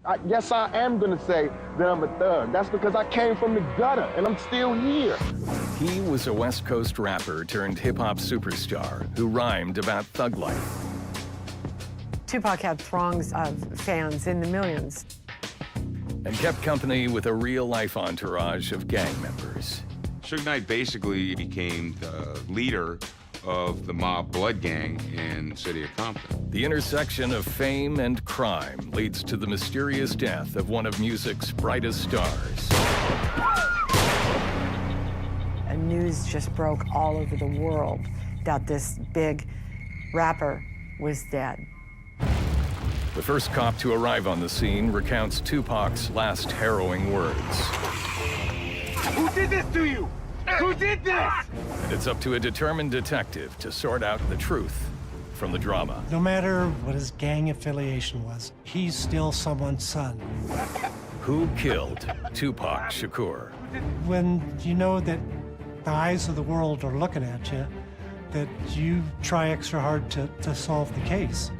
I guess I am gonna say that I'm a thug. That's because I came from the gutter and I'm still here. He was a West Coast rapper turned hip-hop superstar who rhymed about thug life. Tupac had throngs of fans in the millions. And kept company with a real-life entourage of gang members. Suge Knight basically became the leader of the mob blood gang in the city of Compton. The intersection of fame and crime leads to the mysterious death of one of music's brightest stars. And news just broke all over the world that this big rapper was dead. The first cop to arrive on the scene recounts Tupac's last harrowing words. Who did this to you? Who did this? And it's up to a determined detective to sort out the truth from the drama. No matter what his gang affiliation was, he's still someone's son. Who killed Tupac Shakur? When you know that the eyes of the world are looking at you, that you try extra hard to solve the case.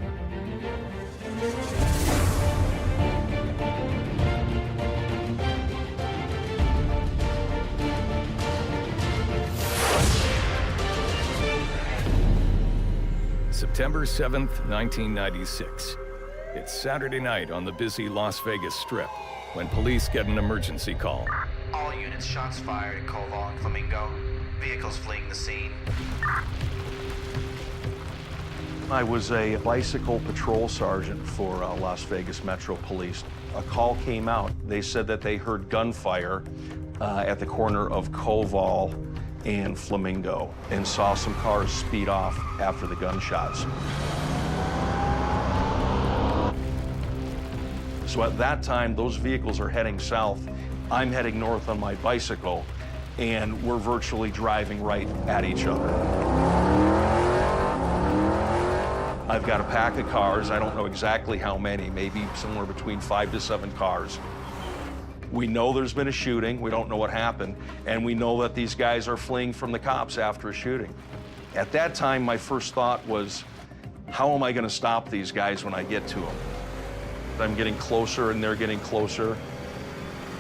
September 7th, 1996. It's Saturday night on the busy Las Vegas Strip when police get an emergency call. All units, shots fired at Koval and Flamingo. Vehicles fleeing the scene. I was a bicycle patrol sergeant for Las Vegas Metro Police. A call came out. They said that they heard gunfire at the corner of Koval and Flamingo and saw some cars speed off after the gunshots. So at that time, those vehicles are heading south. I'm heading north on my bicycle, and we're virtually driving right at each other. I've got a pack of cars. I don't know exactly how many, maybe somewhere between 5 to 7 cars. We know there's been a shooting. We don't know what happened. And we know that these guys are fleeing from the cops after a shooting. At that time, my first thought was, how am I going to stop these guys when I get to them? I'm getting closer and they're getting closer.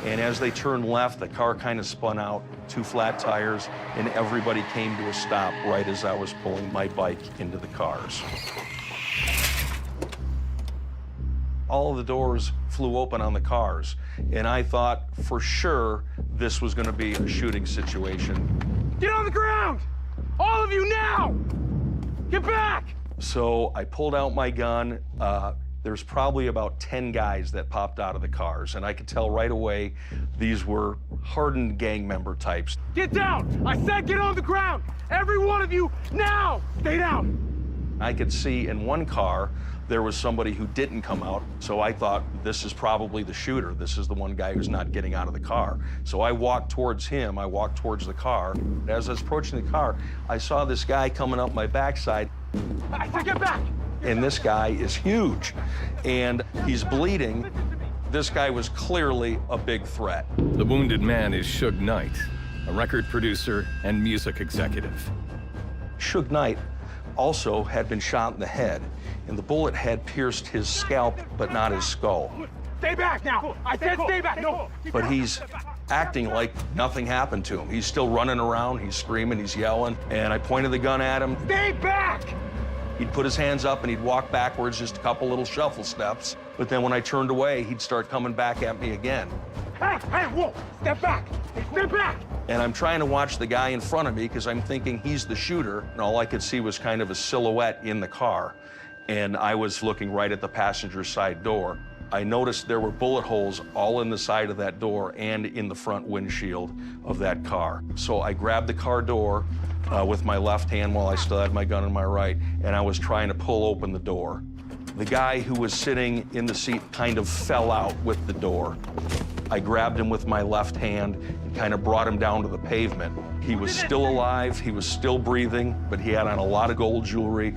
And as they turned left, the car kind of spun out, 2 flat tires, and everybody came to a stop right as I was pulling my bike into the cars. All of the doors flew open on the cars, and I thought for sure this was going to be a shooting situation. Get on the ground! All of you now! Get back! So I pulled out my gun. There's probably about 10 guys that popped out of the cars, and I could tell right away these were hardened gang member types. Get down! I said get on the ground! Every one of you, now! Stay down! I could see in one car there was somebody who didn't come out, so I thought this is probably the shooter. This is the one guy who's not getting out of the car. So I walked towards him, I walked towards the car. As I was approaching the car, I saw this guy coming up my backside. I said get back! And this guy is huge, and he's bleeding. This guy was clearly a big threat. The wounded man is Suge Knight, a record producer and music executive. Suge Knight also had been shot in the head, and the bullet had pierced his scalp, but not his skull. Stay back now! I said stay back! No! But he's acting like nothing happened to him. He's still running around, he's screaming, he's yelling, and I pointed the gun at him. Stay back! He'd put his hands up and he'd walk backwards just a couple little shuffle steps, but then when I turned away, he'd start coming back at me again. Hey, whoa! Step back! Step back! And I'm trying to watch the guy in front of me because I'm thinking he's the shooter, and all I could see was kind of a silhouette in the car. And I was looking right at the passenger side door. I noticed there were bullet holes all in the side of that door and in the front windshield of that car. So I grabbed the car door with my left hand while I still had my gun in my right, and I was trying to pull open the door. The guy who was sitting in the seat kind of fell out with the door. I grabbed him with my left hand and kind of brought him down to the pavement. He was still alive, he was still breathing, but he had on a lot of gold jewelry,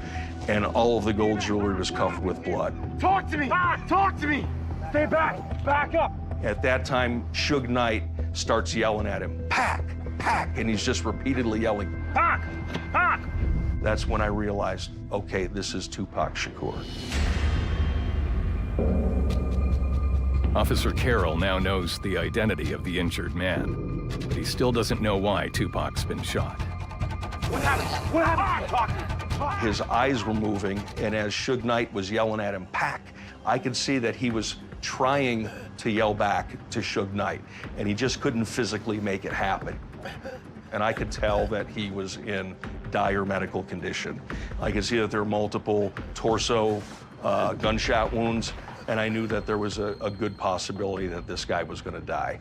and all of the gold jewelry was covered with blood. Talk to me! Talk to me! Stay back! Back up! At that time, Suge Knight starts yelling at him, "Pack! Pack!" And he's just repeatedly yelling, Pack! Pack! That's when I realized, okay, this is Tupac Shakur. Officer Carroll now knows the identity of the injured man, but he still doesn't know why Tupac's been shot. What happened? What happened? Talk. His eyes were moving, and as Suge Knight was yelling at him, "Pac," I could see that he was trying to yell back to Suge Knight, and he just couldn't physically make it happen. And I could tell that he was in dire medical condition. I could see that there were multiple torso gunshot wounds, and I knew that there was a good possibility that this guy was going to die.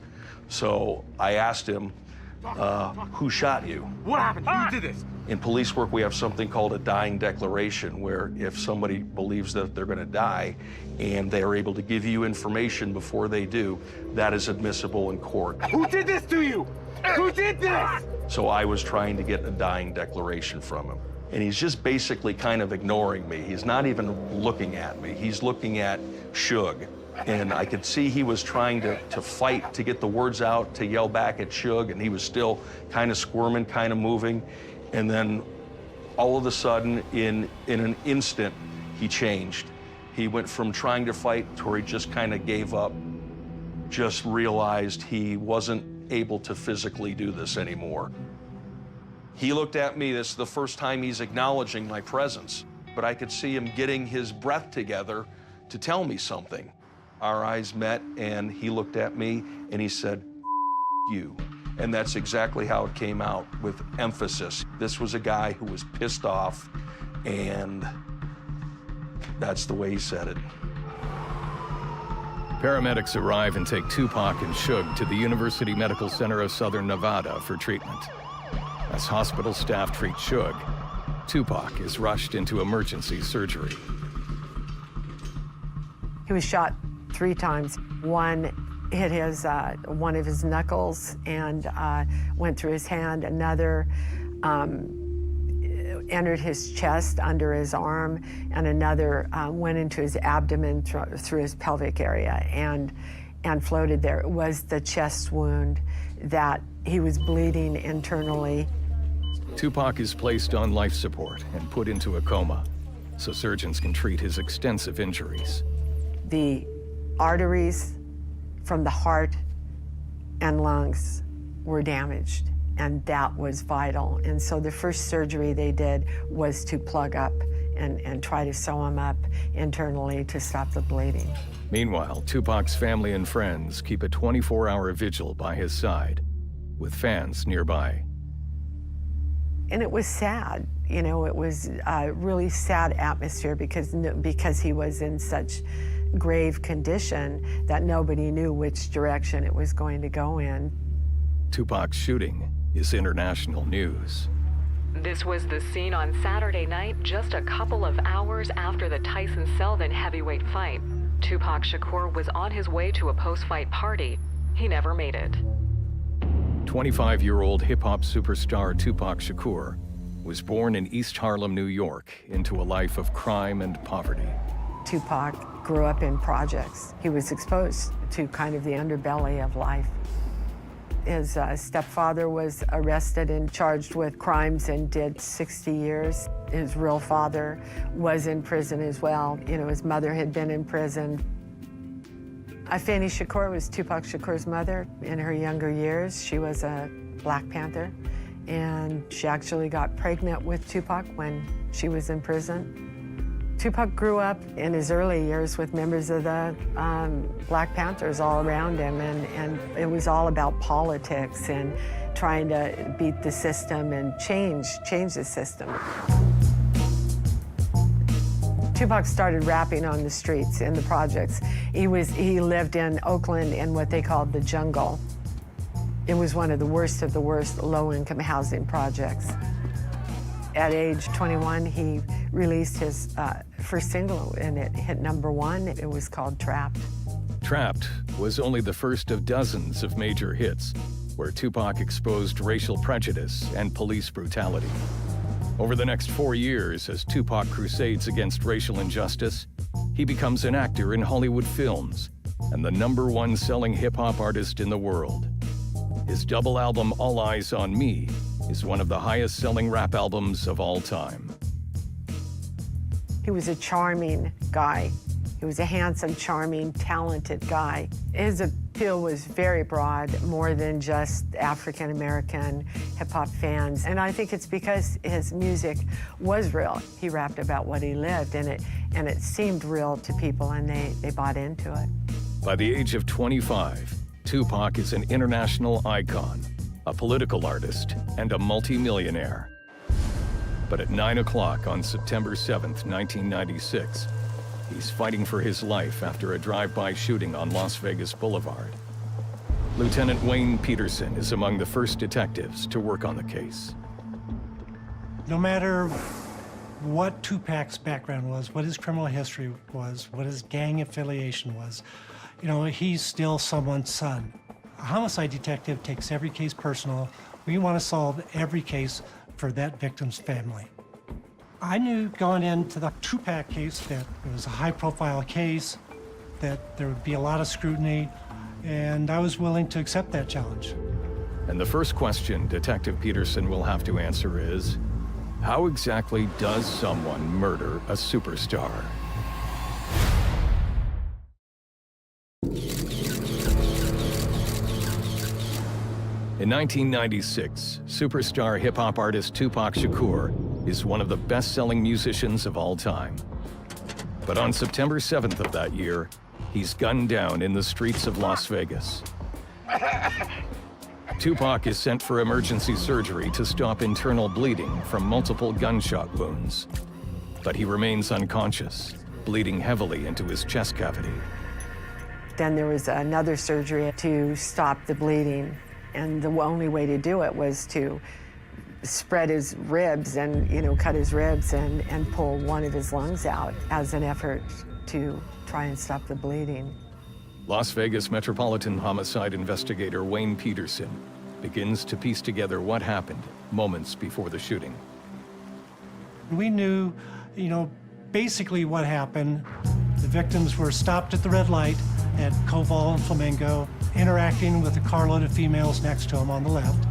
So I asked him, who shot you? What happened? Who did this? In police work, we have something called a dying declaration, where if somebody believes that they're going to die and they are able to give you information before they do, that is admissible in court. Who did this to you? Who did this? So I was trying to get a dying declaration from him. And he's just basically kind of ignoring me. He's not even looking at me. He's looking at Suge. And I could see he was trying to fight to get the words out, to yell back at Suge, and he was still kind of squirming, kind of moving. And then all of a sudden, in an instant, he changed. He went from trying to fight to where he just kind of gave up, just realized he wasn't able to physically do this anymore. He looked at me. This is the first time he's acknowledging my presence, but I could see him getting his breath together to tell me something. Our eyes met, and he looked at me, and he said, "You." And that's exactly how it came out, with emphasis. This was a guy who was pissed off, and that's the way he said it. Paramedics arrive and take Tupac and Suge to the University Medical Center of Southern Nevada for treatment. As hospital staff treat Suge, Tupac is rushed into emergency surgery. He was shot 3 times. One hit one of his knuckles and went through his hand. Another entered his chest under his arm, and another went into his abdomen through his pelvic area and floated there. It was the chest wound that he was bleeding internally. Tupac is placed on life support and put into a coma, so surgeons can treat his extensive injuries. The arteries from the heart and lungs were damaged, and that was vital. And so the first surgery they did was to plug up and try to sew him up internally to stop the bleeding. Meanwhile, Tupac's family and friends keep a 24-hour vigil by his side, with fans nearby. And it was sad, you know, it was a really sad atmosphere because he was in such grave condition that nobody knew which direction it was going to go in. Tupac's shooting is international news. This was the scene on Saturday night, just a couple of hours after the Tyson-Selvin heavyweight fight. Tupac Shakur was on his way to a post-fight party. He never made it. 25-year-old hip-hop superstar Tupac Shakur was born in East Harlem, New York, into a life of crime and poverty. Tupac grew up in projects. He was exposed to kind of the underbelly of life. His stepfather was arrested and charged with crimes and did 60 years. His real father was in prison as well. You know, his mother had been in prison. Afeni Shakur was Tupac Shakur's mother in her younger years. She was a Black Panther, and she actually got pregnant with Tupac when she was in prison. Tupac grew up in his early years with members of the Black Panthers all around him, and it was all about politics and trying to beat the system and change the system. Tupac started rapping on the streets in the projects. He lived in Oakland in what they called the jungle. It was one of the worst low-income housing projects. At age 21, he released his first single, and it hit #1. It was called Trapped. Trapped was only the first of dozens of major hits where Tupac exposed racial prejudice and police brutality. Over the next 4 years, as Tupac crusades against racial injustice, he becomes an actor in Hollywood films and the #1 selling hip-hop artist in the world. His double album, All Eyes on Me, is one of the highest-selling rap albums of all time. He was a charming guy. He was a handsome, charming, talented guy. His appeal was very broad, more than just African-American hip-hop fans. And I think it's because his music was real. He rapped about what he lived, and it seemed real to people, and they bought into it. By the age of 25, Tupac is an international icon, a political artist, and a multimillionaire. But at 9 o'clock on September 7th, 1996, he's fighting for his life after a drive-by shooting on Las Vegas Boulevard. Lieutenant Wayne Peterson is among the first detectives to work on the case. No matter what Tupac's background was, what his criminal history was, what his gang affiliation was, you know, he's still someone's son. A homicide detective takes every case personal. We want to solve every case for that victim's family. I knew going into the Tupac case that it was a high-profile case, that there would be a lot of scrutiny, and I was willing to accept that challenge. And the first question Detective Peterson will have to answer is, how exactly does someone murder a superstar? In 1996, superstar hip-hop artist Tupac Shakur is one of the best-selling musicians of all time. But on September 7th of that year, he's gunned down in the streets of Las Vegas. Tupac is sent for emergency surgery to stop internal bleeding from multiple gunshot wounds. But he remains unconscious, bleeding heavily into his chest cavity. Then there was another surgery to stop the bleeding. And the only way to do it was to spread his ribs and, you know, cut his ribs and pull one of his lungs out as an effort to try and stop the bleeding. Las Vegas Metropolitan Homicide investigator Wayne Peterson begins to piece together what happened moments before the shooting. We knew, you know, basically what happened. The victims were stopped at the red light at Koval and Flamingo, interacting with a carload of females next to him on the left,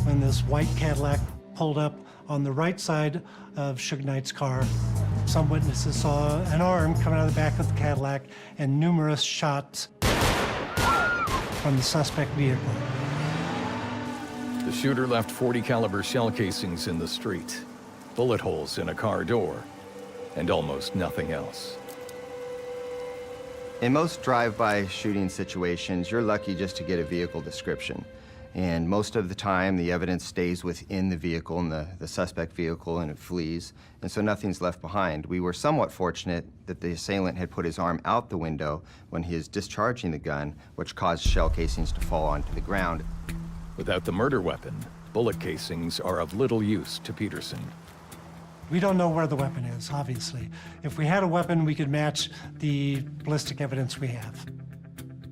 when this white Cadillac pulled up on the right side of Suge Knight's car. Some witnesses saw an arm coming out of the back of the Cadillac and numerous shots from the suspect vehicle. The shooter left .40 caliber shell casings in the street, bullet holes in a car door, and almost nothing else. In most drive-by shooting situations, you're lucky just to get a vehicle description. And most of the time, the evidence stays within the vehicle and the suspect vehicle, and it flees, and so nothing's left behind. We were somewhat fortunate that the assailant had put his arm out the window when he was discharging the gun, which caused shell casings to fall onto the ground. Without the murder weapon, bullet casings are of little use to Peterson. We don't know where the weapon is, obviously. If we had a weapon, we could match the ballistic evidence we have.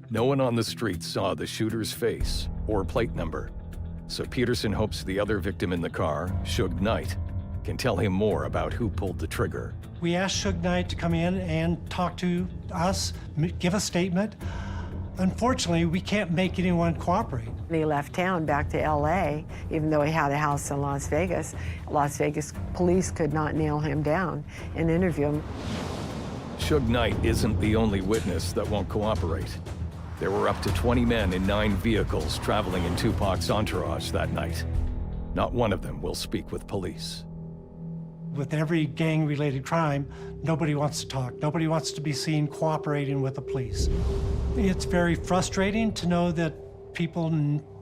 No one on the street saw the shooter's face or plate number, so Peterson hopes the other victim in the car, Suge Knight, can tell him more about who pulled the trigger. We asked Suge Knight to come in and talk to us, give a statement. Unfortunately, we can't make anyone cooperate. He left town back to LA, even though he had a house in Las Vegas. Las Vegas police could not nail him down and interview him. Suge Knight isn't the only witness that won't cooperate. There were up to 20 men in 9 vehicles traveling in Tupac's entourage that night. Not one of them will speak with police. With every gang-related crime, nobody wants to talk. Nobody wants to be seen cooperating with the police. It's very frustrating to know that people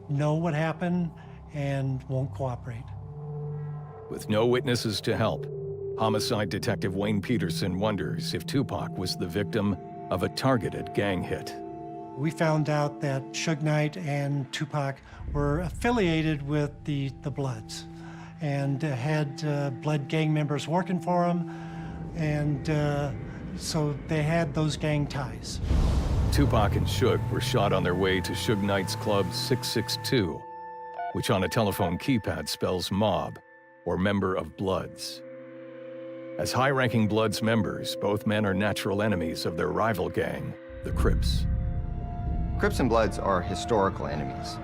know what happened and won't cooperate. With no witnesses to help, homicide detective Wayne Peterson wonders if Tupac was the victim of a targeted gang hit. We found out that Suge Knight and Tupac were affiliated with the Bloods and had Blood gang members working for them, and so they had those gang ties. Tupac and Suge were shot on their way to Suge Knight's Club 662, which on a telephone keypad spells mob, or member of Bloods. As high-ranking Bloods members, both men are natural enemies of their rival gang, the Crips. Crips and Bloods are historical enemies.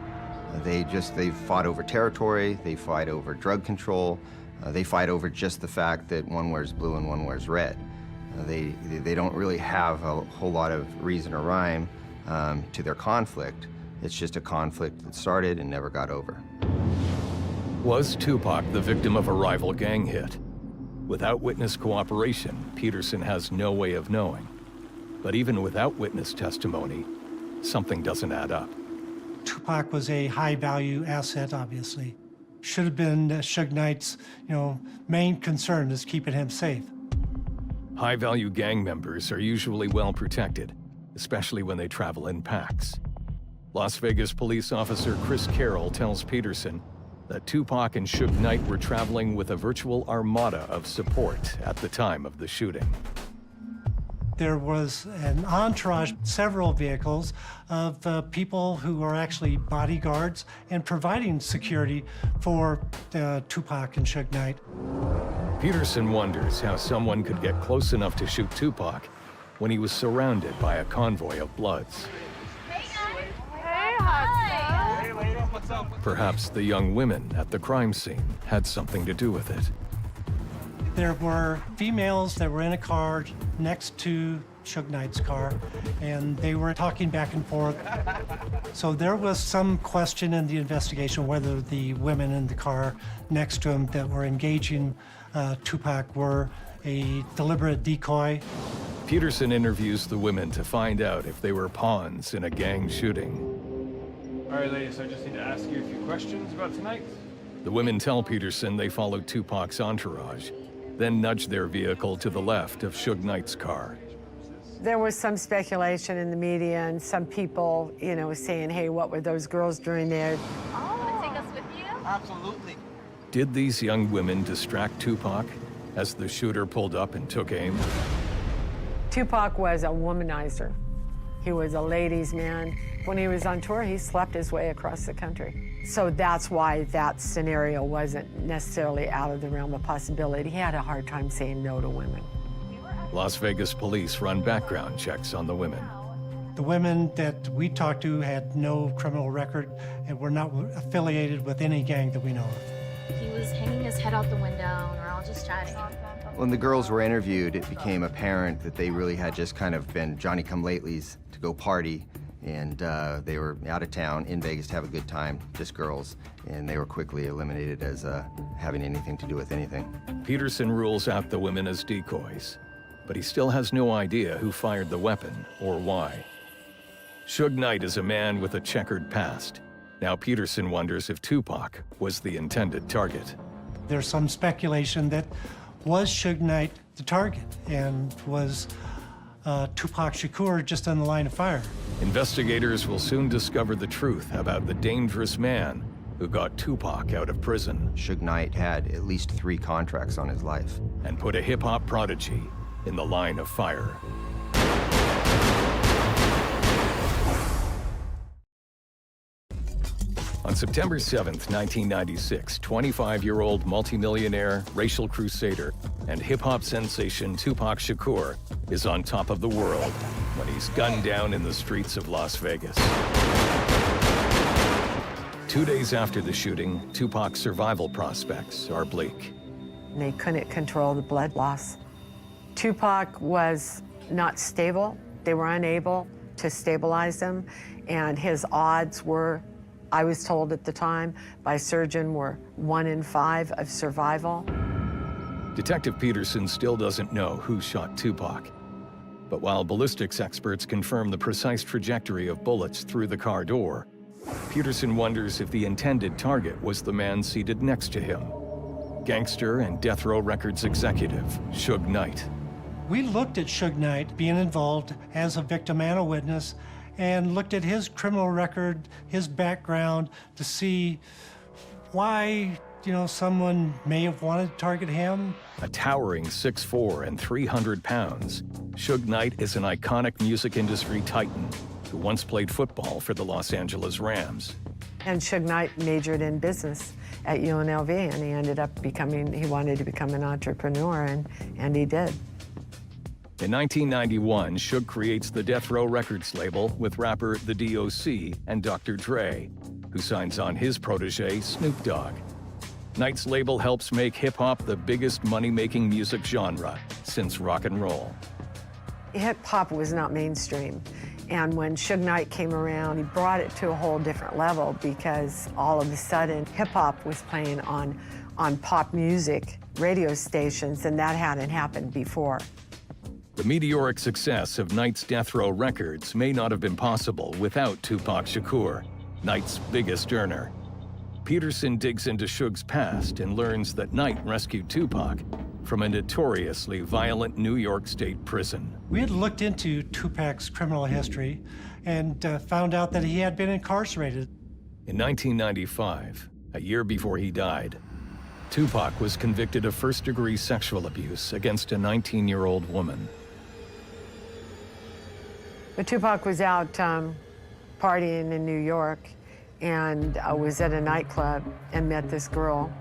They fought over territory, they fight over drug control, they fight over just the fact that one wears blue and one wears red. They don't really have a whole lot of reason or rhyme to their conflict. It's just a conflict that started and never got over. Was Tupac the victim of a rival gang hit? Without witness cooperation, Peterson has no way of knowing. But even without witness testimony, something doesn't add up. Tupac was a high-value asset, obviously. Should have been Suge Knight's, main concern is keeping him safe. High-value gang members are usually well protected, especially when they travel in packs. Las Vegas police officer Chris Carroll tells Peterson that Tupac and Suge Knight were traveling with a virtual armada of support at the time of the shooting. There was an entourage, several vehicles of people who are actually bodyguards and providing security for Tupac and Suge Knight. Peterson wonders how someone could get close enough to shoot Tupac when he was surrounded by a convoy of Bloods. Perhaps the young women at the crime scene had something to do with it. There were females that were in a car next to Suge Knight's car, and they were talking back and forth. So there was some question in the investigation whether the women in the car next to him that were engaging Tupac were a deliberate decoy. Peterson interviews the women to find out if they were pawns in a gang shooting. All right, ladies, I just need to ask you a few questions about tonight. The women tell Peterson they followed Tupac's entourage, then nudged their vehicle to the left of Suge Knight's car. There was some speculation in the media and some people, saying, hey, what were those girls doing there? Oh, take us with you? Absolutely. Did these young women distract Tupac as the shooter pulled up and took aim? Tupac was a womanizer. He was a ladies' man. When he was on tour, he slept his way across the country. So that's why that scenario wasn't necessarily out of the realm of possibility. He had a hard time saying no to women. Las Vegas police run background checks on the women. The women that we talked to had no criminal record and were not affiliated with any gang that we know of. He was hanging his head out the window, and we're all just chatting. When the girls were interviewed, it became apparent that they really had just kind of been Johnny-come-latelys to go party, and they were out of town in Vegas to have a good time, just girls, and they were quickly eliminated as having anything to do with anything. Peterson rules out the women as decoys, but he still has no idea who fired the weapon or why. Suge Knight is a man with a checkered past. Now Peterson wonders if Tupac was the intended target. There's some speculation that was Suge Knight the target, and was Tupac Shakur just on the line of fire. Investigators will soon discover the truth about the dangerous man who got Tupac out of prison. Suge Knight had at least 3 contracts on his life. And put a hip-hop prodigy in the line of fire. On September 7th, 1996, 25-year-old multimillionaire, racial crusader, and hip-hop sensation Tupac Shakur is on top of the world when he's gunned down in the streets of Las Vegas. 2 days after the shooting, Tupac's survival prospects are bleak. They couldn't control the blood loss. Tupac was not stable. They were unable to stabilize him, and his odds were, I was told at the time by a surgeon, were 1 in 5 of survival. Detective Peterson still doesn't know who shot Tupac. But while ballistics experts confirm the precise trajectory of bullets through the car door, Peterson wonders if the intended target was the man seated next to him, gangster and Death Row Records executive, Suge Knight. We looked at Suge Knight being involved as a victim and a witness, and looked at his criminal record, his background, to see why, someone may have wanted to target him. A towering 6'4" and 300 pounds, Suge Knight is an iconic music industry titan who once played football for the Los Angeles Rams. And Suge Knight majored in business at UNLV, and he ended up he wanted to become an entrepreneur, and he did. In 1991, Suge creates the Death Row Records label with rapper The D.O.C. and Dr. Dre, who signs on his protege, Snoop Dogg. Knight's label helps make hip-hop the biggest money-making music genre since rock and roll. Hip-hop was not mainstream. And when Suge Knight came around, he brought it to a whole different level because all of a sudden, hip-hop was playing on pop music radio stations, and that hadn't happened before. The meteoric success of Knight's Death Row Records may not have been possible without Tupac Shakur, Knight's biggest earner. Peterson digs into Suge's past and learns that Knight rescued Tupac from a notoriously violent New York State prison. We had looked into Tupac's criminal history and found out that he had been incarcerated. In 1995, a year before he died, Tupac was convicted of first-degree sexual abuse against a 19-year-old woman. But Tupac was out partying in New York and was at a nightclub and met this girl.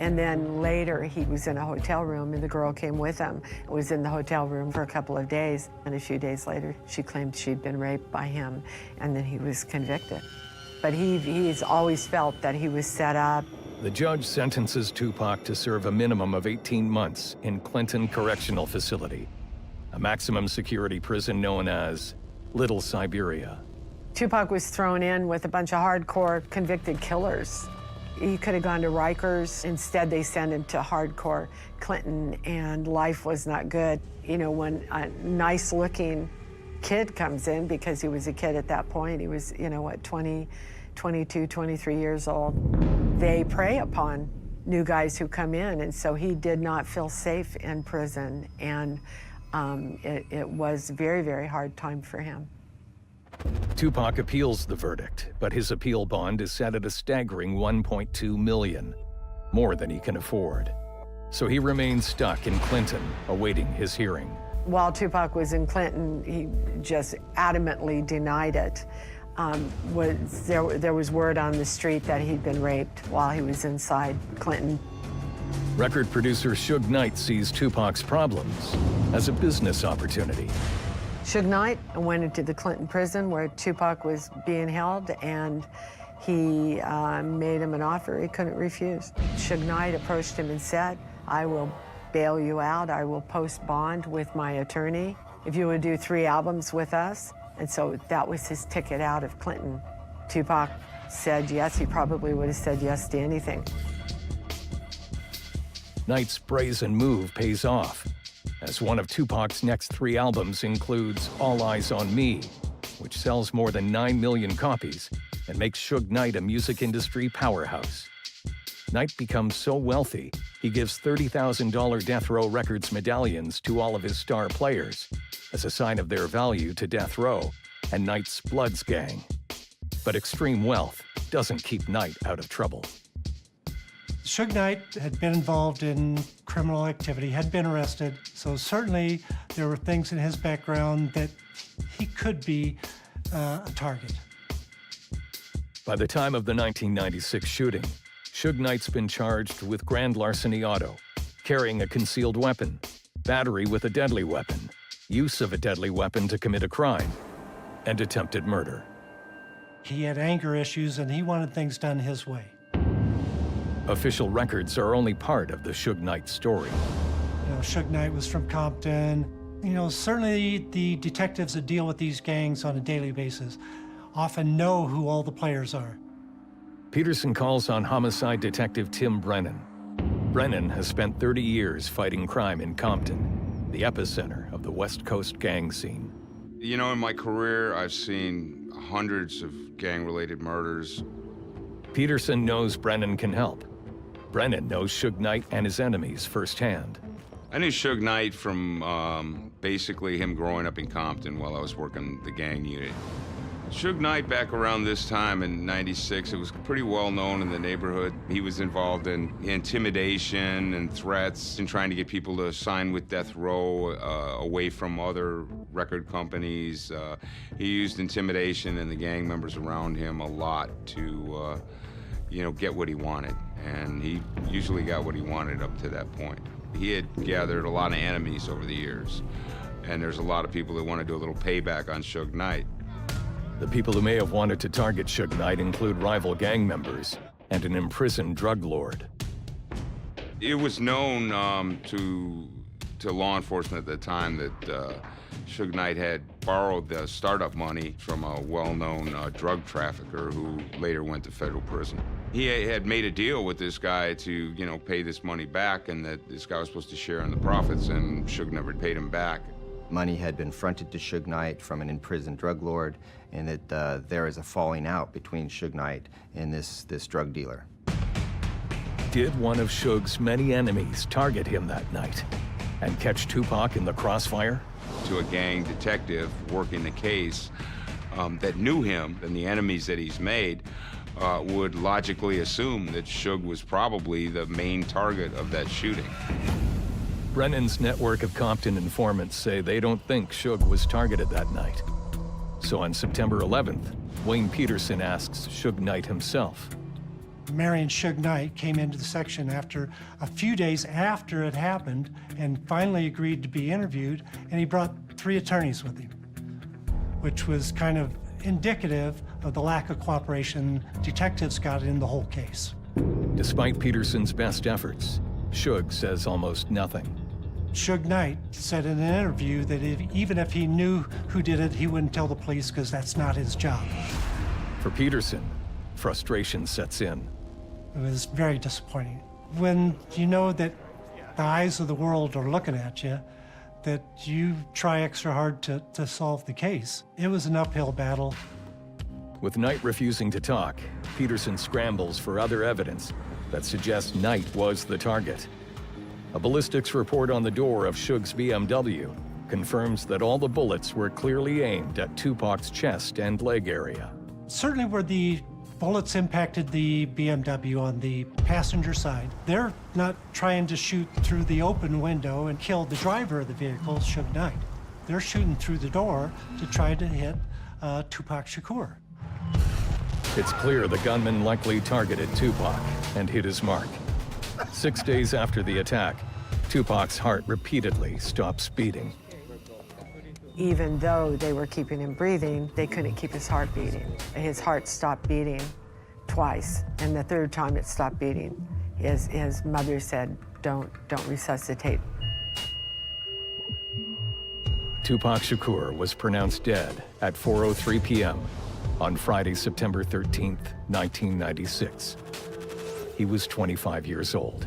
And then later, he was in a hotel room, and the girl came with him. Was in the hotel room for a couple of days, and a few days later, she claimed she'd been raped by him, and then he was convicted. But he's always felt that he was set up. The judge sentences Tupac to serve a minimum of 18 months in Clinton Correctional Facility, a maximum security prison known as Little Siberia. Tupac was thrown in with a bunch of hardcore convicted killers. He could have gone to Rikers. Instead, they sent him to hardcore Clinton, and life was not good. You know, when a nice-looking kid comes in, because he was a kid at that point, he was, you know, what, 20, 22, 23 years old, they prey upon new guys who come in, and so he did not feel safe in prison, and it was a very, very hard time for him. Tupac appeals the verdict, but his appeal bond is set at a staggering $1.2 million, more than he can afford. So he remains stuck in Clinton, awaiting his hearing. While Tupac was in Clinton, he just adamantly denied it. There was word on the street that he'd been raped while he was inside Clinton. Record producer Suge Knight sees Tupac's problems as a business opportunity. Suge Knight went into the Clinton prison where Tupac was being held, and he made him an offer he couldn't refuse. Suge Knight approached him and said, "I will bail you out. I will post bond with my attorney if you would do 3 albums with us." And so that was his ticket out of Clinton. Tupac said yes. He probably would have said yes to anything. Knight's brazen move pays off, as one of Tupac's next 3 albums includes All Eyes on Me, which sells more than 9 million copies and makes Suge Knight a music industry powerhouse. Knight becomes so wealthy, he gives $30,000 Death Row Records medallions to all of his star players as a sign of their value to Death Row and Knight's Bloods gang. But extreme wealth doesn't keep Knight out of trouble. Suge Knight had been involved in criminal activity, had been arrested, so certainly there were things in his background that he could be a target. By the time of the 1996 shooting, Suge Knight's been charged with grand larceny auto, carrying a concealed weapon, battery with a deadly weapon, use of a deadly weapon to commit a crime, and attempted murder. He had anger issues, and he wanted things done his way. Official records are only part of the Suge Knight story. You know, Suge Knight was from Compton. You know, certainly the detectives that deal with these gangs on a daily basis often know who all the players are. Peterson calls on homicide detective Tim Brennan. Brennan has spent 30 years fighting crime in Compton, the epicenter of the West Coast gang scene. You know, in my career, I've seen hundreds of gang-related murders. Peterson knows Brennan can help. Brennan knows Suge Knight and his enemies firsthand. I knew Suge Knight from basically him growing up in Compton while I was working the gang unit. Suge Knight, back around this time in '96, it was pretty well known in the neighborhood. He was involved in intimidation and threats and trying to get people to sign with Death Row away from other record companies. He used intimidation and the gang members around him a lot to, you know, get what he wanted. And he usually got what he wanted up to that point. He had gathered a lot of enemies over the years, and there's a lot of people that want to do a little payback on Suge Knight. The people who may have wanted to target Suge Knight include rival gang members and an imprisoned drug lord. It was known to law enforcement at the time that Suge Knight had borrowed the startup money from a well-known drug trafficker who later went to federal prison. He had made a deal with this guy to, you know, pay this money back, and that this guy was supposed to share in the profits, and Suge never paid him back. Money had been fronted to Suge Knight from an imprisoned drug lord, and that there is a falling out between Suge Knight and this drug dealer. Did one of Suge's many enemies target him that night and catch Tupac in the crossfire? To a gang detective working the case that knew him and the enemies that he's made, would logically assume that Suge was probably the main target of that shooting. Brennan's network of Compton informants say they don't think Suge was targeted that night. So on September 11th, Wayne Peterson asks Suge Knight himself. Marion Suge Knight came into the section after a few days after it happened and finally agreed to be interviewed, and he brought 3 attorneys with him, which was kind of indicative of the lack of cooperation detectives got in the whole case. Despite Peterson's best efforts, Suge says almost nothing. Suge Knight said in an interview that even if he knew who did it, he wouldn't tell the police because that's not his job. For Peterson, frustration sets in. It was very disappointing. When you know that the eyes of the world are looking at you, that you try extra hard to solve the case. It was an uphill battle. With Knight refusing to talk, Peterson scrambles for other evidence that suggests Knight was the target. A ballistics report on the door of Suge's BMW confirms that all the bullets were clearly aimed at Tupac's chest and leg area. Certainly where the bullets impacted the BMW on the passenger side, they're not trying to shoot through the open window and kill the driver of the vehicle, Suge Knight. They're shooting through the door to try to hit Tupac Shakur. It's clear the gunman likely targeted Tupac and hit his mark. 6 days after the attack, Tupac's heart repeatedly stops beating. Even though they were keeping him breathing, they couldn't keep his heart beating. His heart stopped beating twice, and the 3rd time it stopped beating, his mother said, don't resuscitate. Tupac Shakur was pronounced dead at 4:03 p.m. on Friday, September 13th, 1996. He was 25 years old.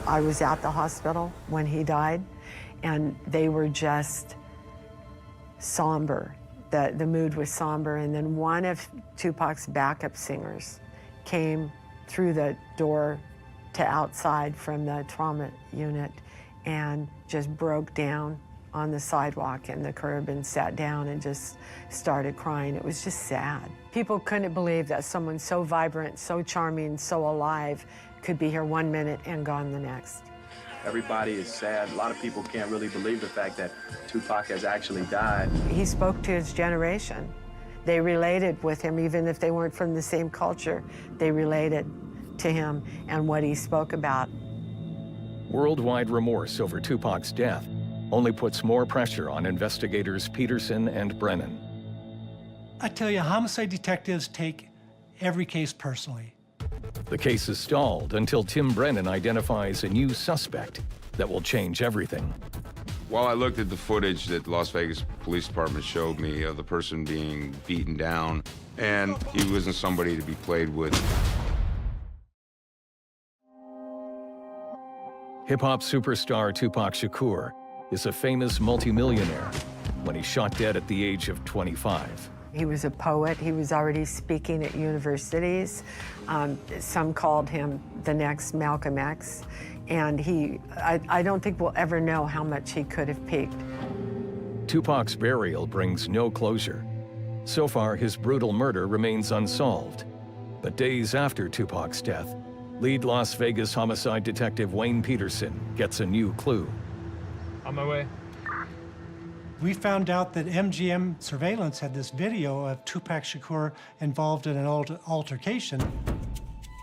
I was at the hospital when he died, and they were just somber. The mood was somber, and then one of Tupac's backup singers came through the door to outside from the trauma unit and just broke down on the sidewalk and the curb and sat down and just started crying. It was just sad. People couldn't believe that someone so vibrant, so charming, so alive could be here 1 minute and gone the next. Everybody is sad. A lot of people can't really believe the fact that Tupac has actually died. He spoke to his generation. They related with him, even if they weren't from the same culture. They related to him and what he spoke about. Worldwide remorse over Tupac's death only puts more pressure on investigators Peterson and Brennan. I tell you, homicide detectives take every case personally. The case is stalled until Tim Brennan identifies a new suspect that will change everything. While I looked at the footage that Las Vegas Police Department showed me of the person being beaten down, and he wasn't somebody to be played with. Hip-hop superstar Tupac Shakur is a famous multimillionaire when he's shot dead at the age of 25. He was a poet. He was already speaking at universities. Some called him the next Malcolm X. And I don't think we'll ever know how much he could have peaked. Tupac's burial brings no closure. So far, his brutal murder remains unsolved. But days after Tupac's death, lead Las Vegas homicide detective Wayne Peterson gets a new clue. On my way. We found out that MGM surveillance had this video of Tupac Shakur involved in an altercation.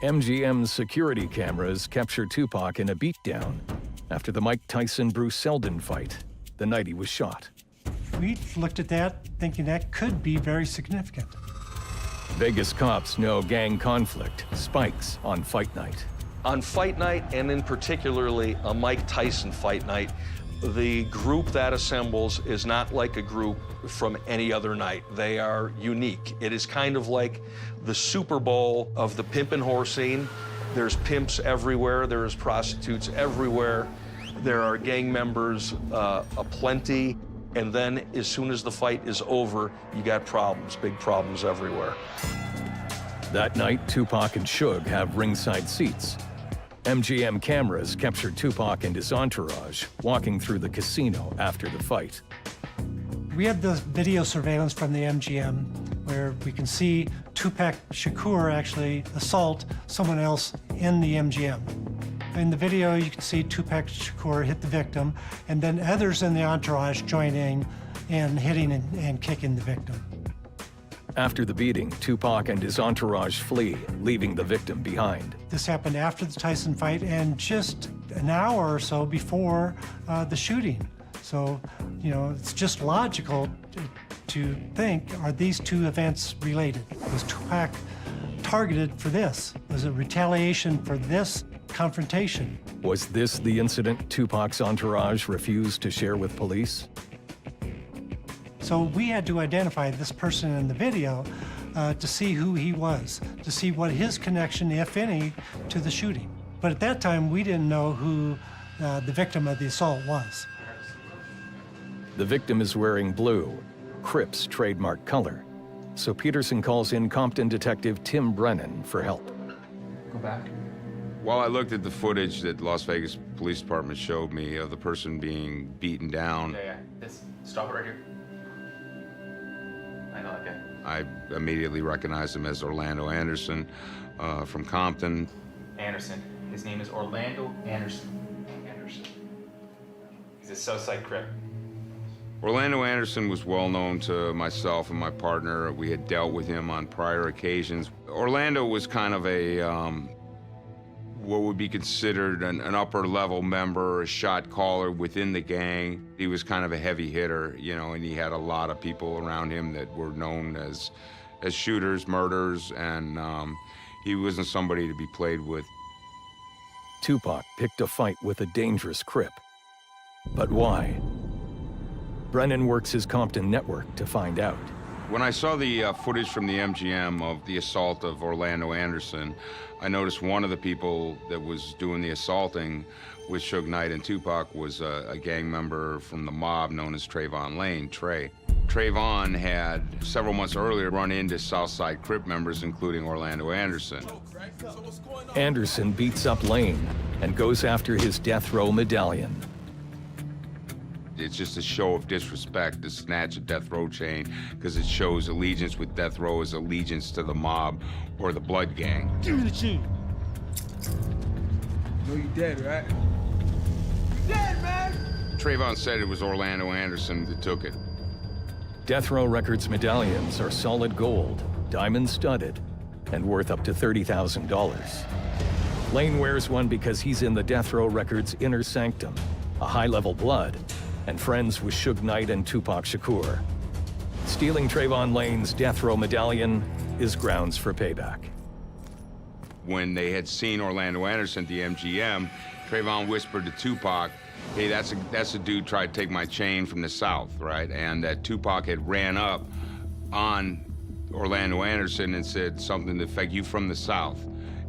MGM's security cameras capture Tupac in a beatdown after the Mike Tyson-Bruce Seldon fight the night he was shot. We looked at that thinking that could be very significant. Vegas cops know gang conflict spikes on fight night. On fight night, and in particularly a Mike Tyson fight night, the group that assembles is not like a group from any other night. They are unique. It is kind of like the Super Bowl of the pimp and whore scene. There's pimps everywhere, there's prostitutes everywhere, there are gang members aplenty, and then as soon as the fight is over, you got problems, big problems everywhere. That night, Tupac and Suge have ringside seats. MGM cameras captured Tupac and his entourage walking through the casino after the fight. We have the video surveillance from the MGM where we can see Tupac Shakur actually assault someone else in the MGM. In the video, you can see Tupac Shakur hit the victim, and then others in the entourage join in hitting and kicking the victim. After the beating, Tupac and his entourage flee, leaving the victim behind. This happened after the Tyson fight and just an hour or so before the shooting. So, you know, it's just logical to think, are these two events related? Was Tupac targeted for this? Was it retaliation for this confrontation? Was this the incident Tupac's entourage refused to share with police? So we had to identify this person in the video to see who he was, to see what his connection, if any, to the shooting. But at that time, we didn't know who the victim of the assault was. The victim is wearing blue, Crip's trademark color. So Peterson calls in Compton detective Tim Brennan for help. Go back. While I looked at the footage that Las Vegas Police Department showed me of the person being beaten down, Stop it right here. I know that guy. I immediately recognized him as Orlando Anderson from Compton. Anderson. His name is Orlando Anderson. He's a Southside Crip. Orlando Anderson was well known to myself and my partner. We had dealt with him on prior occasions. Orlando was kind of a what would be considered an upper level member, a shot caller within the gang. He was kind of a heavy hitter, you know, and he had a lot of people around him that were known as shooters, murderers, and he wasn't somebody to be played with. Tupac picked a fight with a dangerous Crip. But why? Brennan works his Compton network to find out. When I saw the footage from the MGM of the assault of Orlando Anderson, I noticed one of the people that was doing the assaulting with Suge Knight and Tupac was a gang member from the mob known as Trayvon Lane, Trey. Trayvon had several months earlier run into Southside Crip members, including Orlando Anderson. Anderson beats up Lane and goes after his death row medallion. It's just a show of disrespect to snatch a death row chain because it shows allegiance with death row as allegiance to the mob or the blood gang. Give me the chain. You know you dead, right? You dead, man! Trayvon said it was Orlando Anderson that took it. Death Row Records medallions are solid gold, diamond-studded, and worth up to $30,000. Lane wears one because he's in the Death Row Records inner sanctum, a high-level blood, and friends with Suge Knight and Tupac Shakur. Stealing Trayvon Lane's Death Row medallion is grounds for payback. When they had seen Orlando Anderson at the MGM, Trayvon whispered to Tupac, hey, that's a dude tried to take my chain from the South, right? And that Tupac had ran up on Orlando Anderson and said something to the effect, you from the South,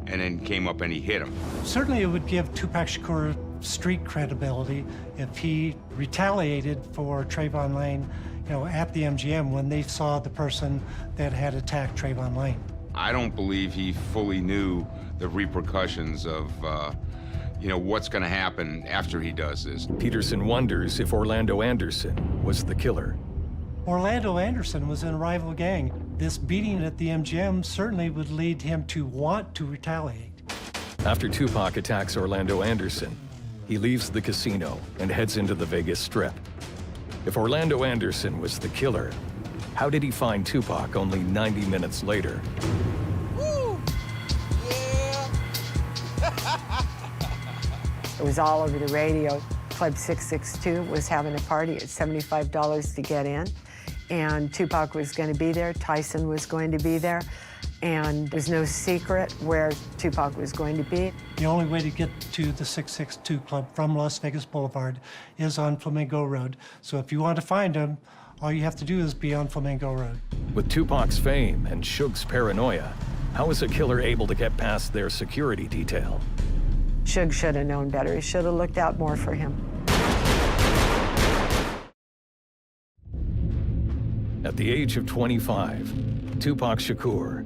and then came up and he hit him. Certainly it would give Tupac Shakur street credibility if he retaliated for Trayvon Lane, you know, at the MGM when they saw the person that had attacked Trayvon Lane. I don't believe he fully knew the repercussions of, you know, what's going to happen after he does this. Peterson wonders if Orlando Anderson was the killer. Orlando Anderson was in a rival gang. This beating at the MGM certainly would lead him to want to retaliate. After Tupac attacks Orlando Anderson, he leaves the casino and heads into the Vegas Strip. If Orlando Anderson was the killer, how did he find Tupac only 90 minutes later? Woo! Yeah. It was all over the radio. Club 662 was having a party at $75 to get in, and Tupac was going to be there, Tyson was going to be there, and there's no secret where Tupac was going to be. The only way to get to the 662 Club from Las Vegas Boulevard is on Flamingo Road. So if you want to find him, all you have to do is be on Flamingo Road. With Tupac's fame and Suge's paranoia, how is a killer able to get past their security detail? Suge should have known better. He should have looked out more for him. At the age of 25, Tupac Shakur,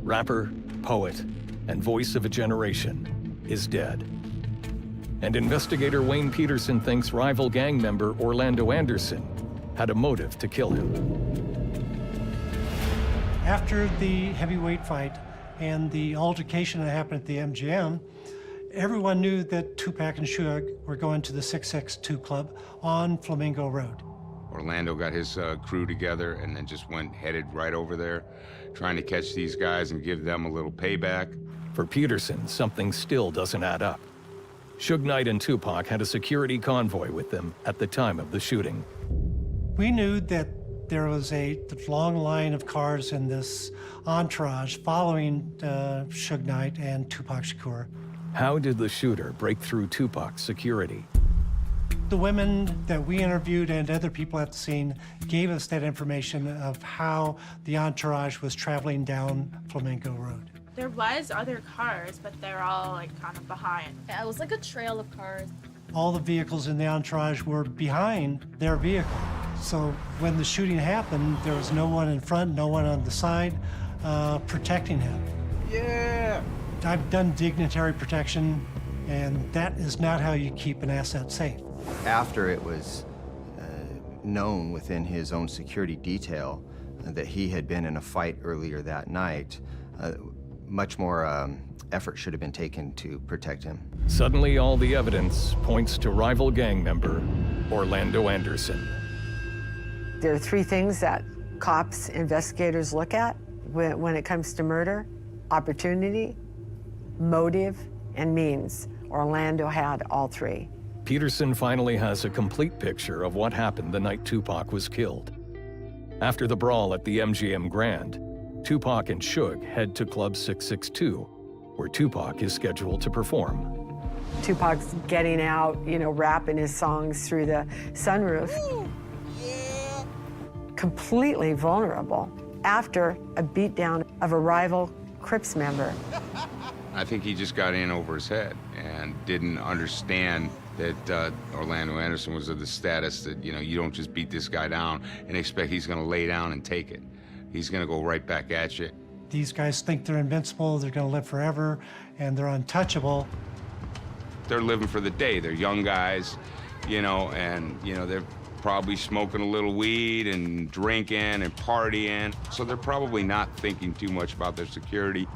rapper, poet, and voice of a generation, is dead. And investigator Wayne Peterson thinks rival gang member Orlando Anderson had a motive to kill him. After the heavyweight fight and the altercation that happened at the MGM, everyone knew that Tupac and Suge were going to the 662 Club on Flamingo Road. Orlando got his crew together and then just headed right over there, trying to catch these guys and give them a little payback. For Peterson, something still doesn't add up. Suge Knight and Tupac had a security convoy with them at the time of the shooting. We knew that there was a long line of cars in this entourage following Suge Knight and Tupac Shakur. How did the shooter break through Tupac's security? The women that we interviewed and other people at the scene gave us that information of how the entourage was traveling down Flamingo Road. There was other cars, but they're all like kind of behind. Yeah, it was like a trail of cars. All the vehicles in the entourage were behind their vehicle. So when the shooting happened, there was no one in front, no one on the side protecting him. Yeah! I've done dignitary protection, and that is not how you keep an asset safe. After it was known within his own security detail that he had been in a fight earlier that night, much more effort should have been taken to protect him. Suddenly, all the evidence points to rival gang member Orlando Anderson. There are three things that cops, investigators look at when it comes to murder: opportunity, motive, and means. Orlando had all three. Peterson finally has a complete picture of what happened the night Tupac was killed. After the brawl at the MGM Grand, Tupac and Suge head to Club 662, where Tupac is scheduled to perform. Tupac's getting out, rapping his songs through the sunroof. Yeah. Completely vulnerable after a beatdown of a rival Crips member. I think he just got in over his head and didn't understand that Orlando Anderson was of the status that, you don't just beat this guy down and expect he's going to lay down and take it. He's going to go right back at you. These guys think they're invincible, they're going to live forever, and they're untouchable. They're living for the day. They're young guys, and, they're probably smoking a little weed and drinking and partying. So they're probably not thinking too much about their security.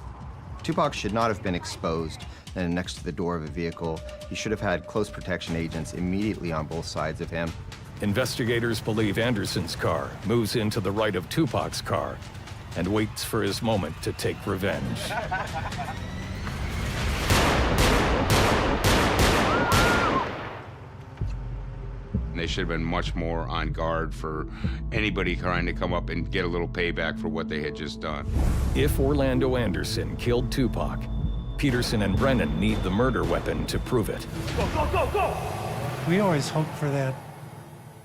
Tupac should not have been exposed next to the door of a vehicle. He should have had close protection agents immediately on both sides of him. Investigators believe Anderson's car moves into the right of Tupac's car and waits for his moment to take revenge. They should have been much more on guard for anybody trying to come up and get a little payback for what they had just done. If Orlando Anderson killed Tupac, Peterson and Brennan need the murder weapon to prove it. Go, go, go, go! We always hope for that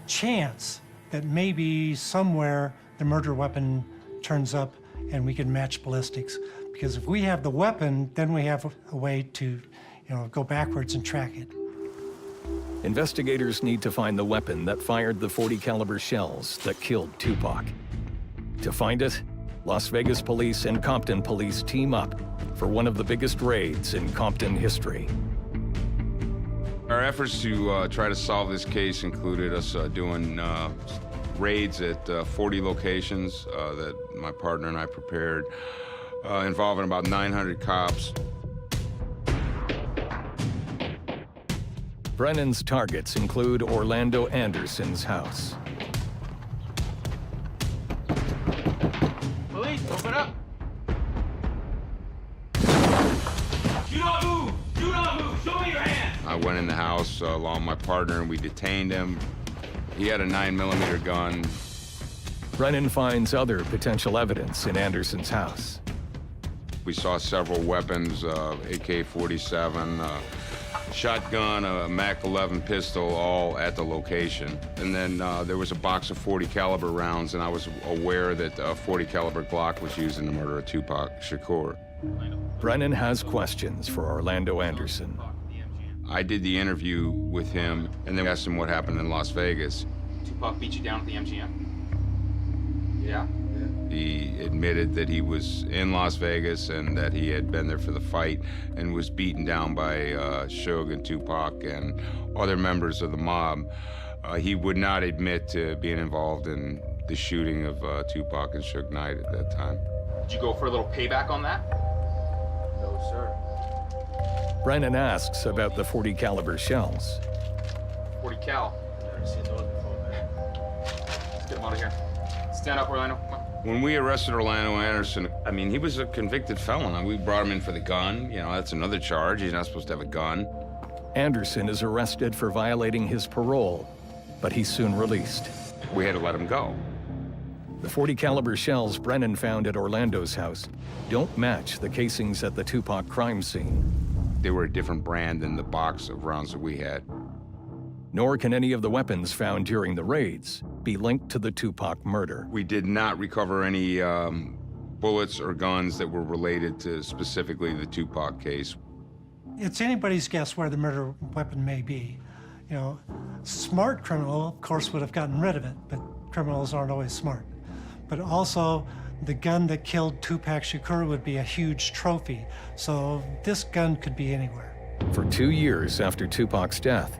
chance that maybe somewhere the murder weapon turns up and we can match ballistics. Because if we have the weapon, then we have a way to, go backwards and track it. Investigators need to find the weapon that fired the .40 caliber shells that killed Tupac. To find it, Las Vegas police and Compton police team up for one of the biggest raids in Compton history. Our efforts to try to solve this case included us doing raids at 40 locations that my partner and I prepared, involving about 900 cops. Brennan's targets include Orlando Anderson's house. Police, open up! Do not move! Do not move! Show me your hands! I went in the house along with my partner and we detained him. He had a 9mm gun. Brennan finds other potential evidence in Anderson's house. We saw several weapons, AK-47, shotgun, a Mac-11 pistol, all at the location. And then there was a box of .40 caliber rounds, and I was aware that a .40 caliber Glock was used in the murder of Tupac Shakur. Brennan has questions for Orlando Anderson. I did the interview with him, and then asked him what happened in Las Vegas. Tupac beat you down at the MGM? Yeah? He admitted that he was in Las Vegas and that he had been there for the fight and was beaten down by Suge and Tupac and other members of the mob. He would not admit to being involved in the shooting of Tupac and Suge Knight at that time. Did you go for a little payback on that? No, sir. Brennan asks about the .40 caliber shells. 40 cal. Never seen those before, man. Let's get him out of here. Stand up, Orlando. Come on. When we arrested Orlando Anderson, I mean, he was a convicted felon. We brought him in for the gun. You know, that's another charge. He's not supposed to have a gun. Anderson is arrested for violating his parole, but he's soon released. We had to let him go. The .40 caliber shells Brennan found at Orlando's house don't match the casings at the Tupac crime scene. They were a different brand than the box of rounds that we had. Nor can any of the weapons found during the raids be linked to the Tupac murder. We did not recover any bullets or guns that were related to specifically the Tupac case. It's anybody's guess where the murder weapon may be. You know, smart criminal, of course, would have gotten rid of it, but criminals aren't always smart. But also, the gun that killed Tupac Shakur would be a huge trophy, so this gun could be anywhere. For 2 years after Tupac's death,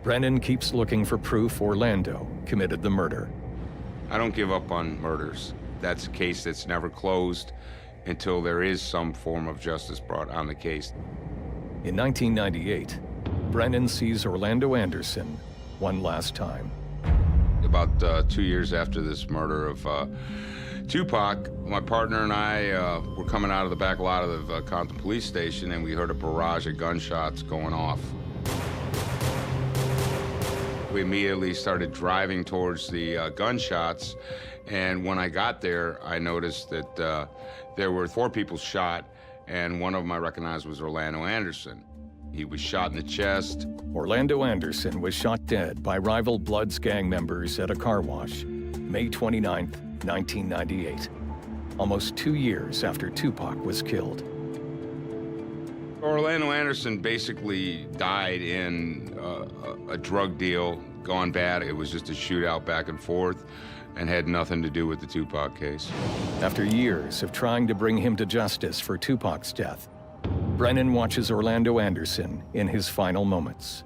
Brennan keeps looking for proof Orlando committed the murder. I don't give up on murders. That's a case that's never closed until there is some form of justice brought on the case. In 1998, Brennan sees Orlando Anderson one last time. About 2 years after this murder of Tupac, my partner and I were coming out of the back lot of the Compton police station, and we heard a barrage of gunshots going off. We immediately started driving towards the gunshots, and when I got there, I noticed that there were 4 people shot, and one of them I recognized was Orlando Anderson. He was shot in the chest. Orlando Anderson was shot dead by rival Bloods gang members at a car wash, May 29, 1998, almost 2 years after Tupac was killed. Orlando Anderson basically died in a drug deal gone bad. It was just a shootout back and forth and had nothing to do with the Tupac case. After years of trying to bring him to justice for Tupac's death, Brennan watches Orlando Anderson in his final moments.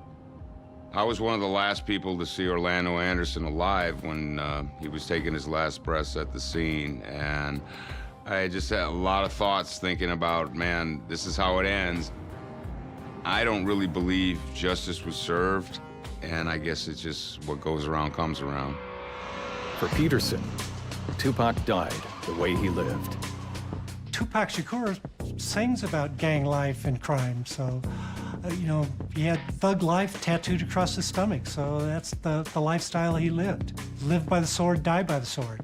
I was one of the last people to see Orlando Anderson alive when he was taking his last breaths at the scene, and I just had a lot of thoughts thinking about, man, this is how it ends. I don't really believe justice was served, and I guess it's just what goes around comes around. For Peterson, Tupac died the way he lived. Tupac Shakur sings about gang life and crime, so, you know, he had thug life tattooed across his stomach, so that's the lifestyle he lived. Live by the sword, die by the sword.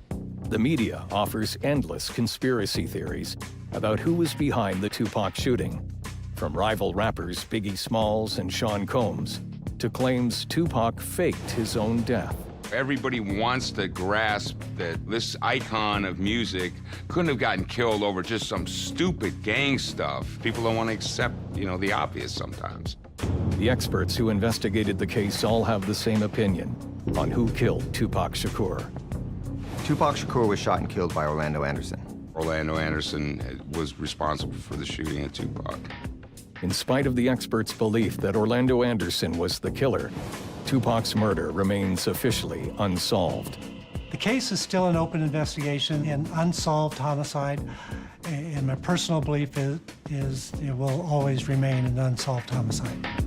The media offers endless conspiracy theories about who was behind the Tupac shooting, from rival rappers Biggie Smalls and Sean Combs to claims Tupac faked his own death. Everybody wants to grasp that this icon of music couldn't have gotten killed over just some stupid gang stuff. People don't want to accept, you know, the obvious sometimes. The experts who investigated the case all have the same opinion on who killed Tupac Shakur. Tupac Shakur was shot and killed by Orlando Anderson. Orlando Anderson was responsible for the shooting of Tupac. In spite of the experts' belief that Orlando Anderson was the killer, Tupac's murder remains officially unsolved. The case is still an open investigation, an unsolved homicide, and my personal belief is it will always remain an unsolved homicide.